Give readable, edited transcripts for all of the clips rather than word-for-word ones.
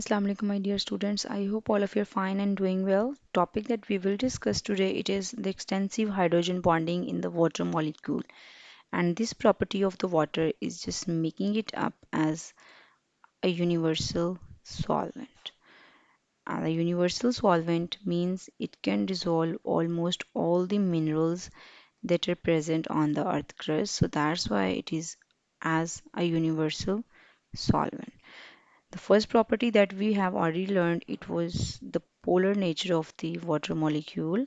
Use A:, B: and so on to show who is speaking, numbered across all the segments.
A: Assalamu alaikum, my dear students. I hope all of you are fine and doing well. Topic that we will discuss today it is the extensive hydrogen bonding in the water molecule, and this property of the water is just making it up as a universal solvent. And a universal solvent means it can dissolve almost all the minerals that are present on the earth crust. So that's why it is as a universal solvent. The first property that we have already learned it was the polar nature of the water molecule,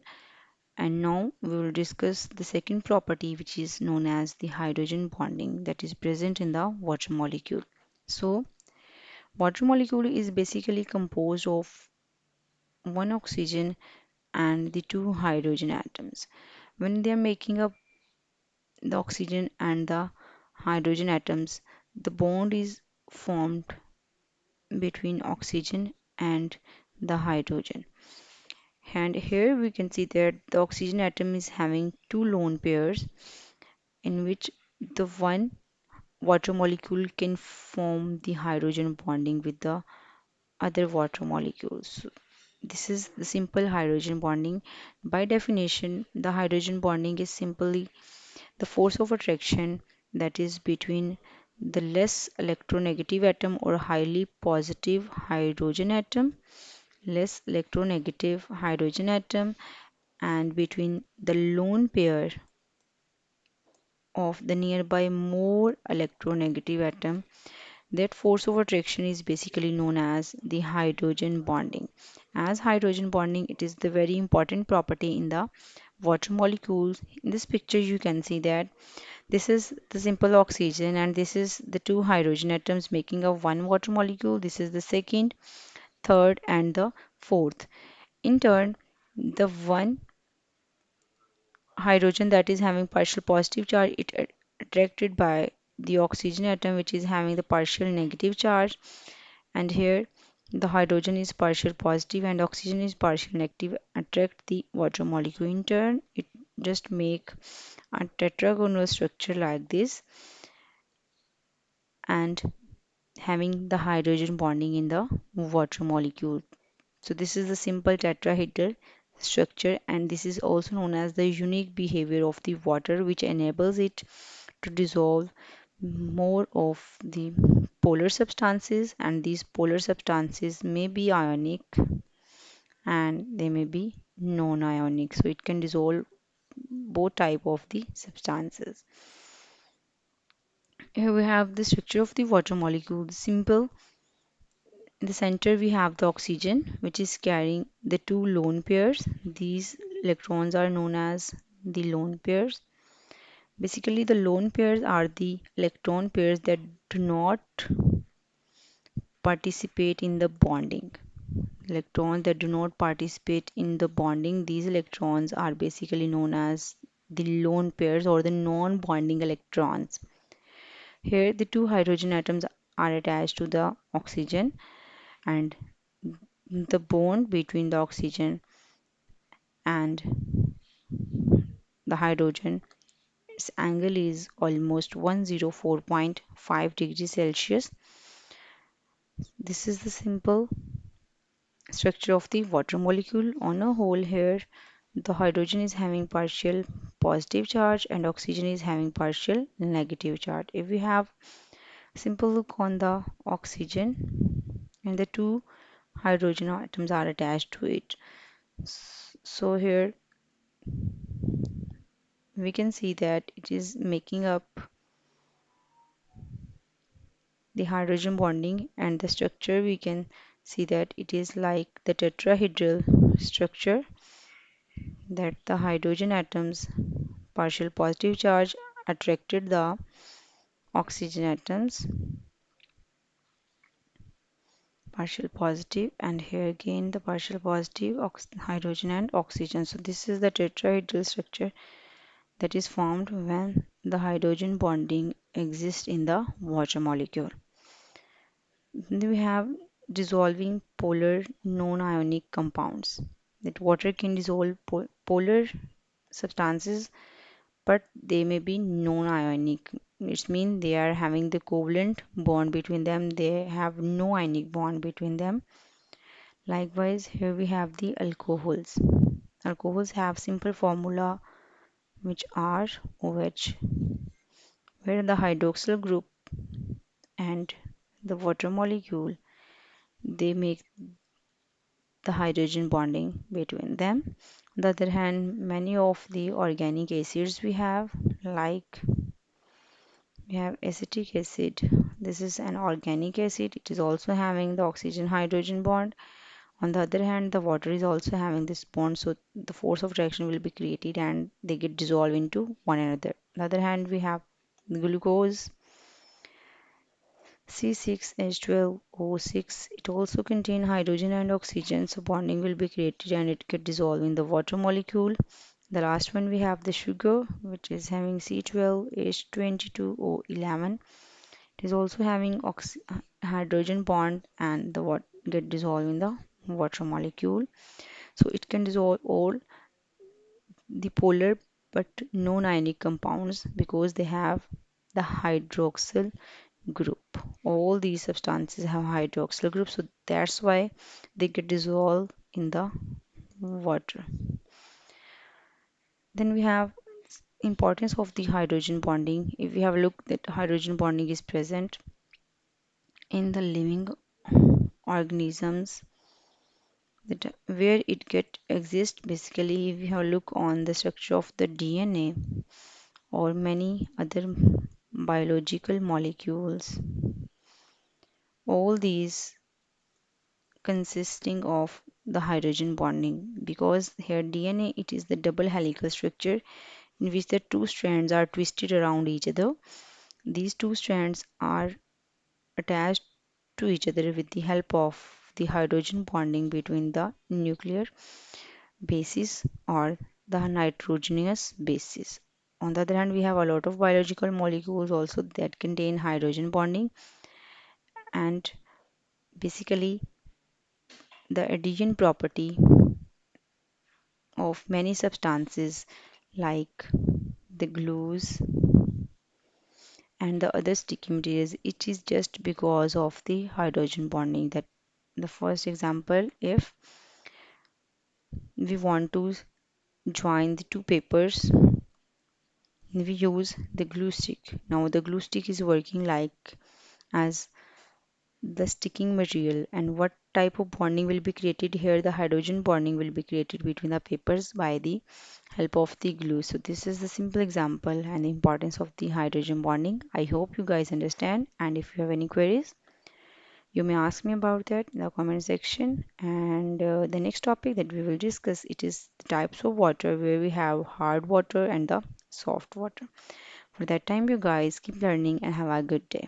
A: and now we will discuss the second property which is known as the hydrogen bonding that is present in the water molecule. So water molecule is basically composed of one oxygen and the two hydrogen atoms. When they are making up the oxygen and the hydrogen atoms, the bond is formed between oxygen and the hydrogen. And here we can see that the oxygen atom is having two lone pairs in which the one water molecule can form the hydrogen bonding with the other water molecules. So this is the simple hydrogen bonding. By definition, the hydrogen bonding is simply the force of attraction that is between the less electronegative atom or highly positive hydrogen atom, less electronegative hydrogen atom, and between the lone pair of the nearby more electronegative atom. That force of attraction is basically known as the hydrogen bonding. As hydrogen bonding, it is the very important property in the water molecules. In this picture, you can see that this is the simple oxygen and this is the two hydrogen atoms making up one water molecule. This is the second, third, and the fourth. In turn, the one hydrogen that is having partial positive charge it attracted by the oxygen atom which is having the partial negative charge, and here the hydrogen is partial positive and oxygen is partial negative attract the water molecule. In turn it just make a tetragonal structure like this and having the hydrogen bonding in the water molecule. So this is the simple tetrahedral structure, and this is also known as the unique behavior of the water which enables it to dissolve more of the polar substances, and these polar substances may be ionic and they may be non-ionic, so it can dissolve both type of the substances. Here we have the structure of the water molecule. Simple. In the center we have the oxygen which is carrying the two lone pairs. These electrons are known as the lone pairs. Basically the lone pairs are the electron pairs that do not participate in the bonding. Electrons that do not participate in the bonding, these electrons are basically known as the lone pairs or the non-bonding electrons. Here the two hydrogen atoms are attached to the oxygen, and the bond between the oxygen and the hydrogen, its angle is almost 104.5 degrees Celsius. This is the simple structure of the water molecule. On a whole here, the hydrogen is having partial positive charge and oxygen is having partial negative charge. If we have simple look on the oxygen and the two hydrogen atoms are attached to it. So here we can see that it is making up the hydrogen bonding, and the structure we can see that it is like the tetrahedral structure that the hydrogen atoms partial positive charge attracted the oxygen atoms partial positive, and here again the partial positive hydrogen and oxygen. So this is the tetrahedral structure that is formed when the hydrogen bonding exists in the water molecule. Then we have dissolving polar non-ionic compounds. That water can dissolve polar substances but they may be non-ionic. It means they are having the covalent bond between them. They have no ionic bond between them. Likewise, here we have the alcohols. Alcohols have simple formula which are OH, where the hydroxyl group and the water molecule they make the hydrogen bonding between them. On the other hand, many of the organic acids we have, like we have acetic acid. This is an organic acid. It is also having the oxygen hydrogen bond. On the other hand, the water is also having this bond, so the force of attraction will be created and they get dissolved into one another. On the other hand, we have glucose C6H12O6. It also contains hydrogen and oxygen, so bonding will be created and it get dissolved in the water molecule. The last one we have the sugar, which is having C12H22O11. It is also having hydrogen bond and the what get dissolved in the water molecule. So it can dissolve all the polar but non-ionic compounds because they have the hydroxyl group. All these substances have hydroxyl group, so that's why they get dissolved in the water. Then we have importance of the hydrogen bonding. If we have a look that hydrogen bonding is present in the living organisms, that where it get exist basically, if we have a look on the structure of the DNA or many other biological molecules, all these consisting of the hydrogen bonding, because here DNA it is the double helical structure in which the two strands are twisted around each other. These two strands are attached to each other with the help of the hydrogen bonding between the nuclear bases or the nitrogenous bases. On the other hand, we have a lot of biological molecules also that contain hydrogen bonding, and basically the adhesion property of many substances like the glues and the other sticky materials, it is just because of the hydrogen bonding. That the first example, if we want to join the two papers, we use the glue stick. Now the glue stick is working like as the sticking material, and what type of bonding will be created here? The hydrogen bonding will be created between the papers by the help of the glue. So this is the simple example and the importance of the hydrogen bonding. I hope you guys understand, and if you have any queries you may ask me about that in the comment section. And the next topic that we will discuss, it is the types of water, where we have hard water and the soft water. For that time, you guys keep learning and have a good day.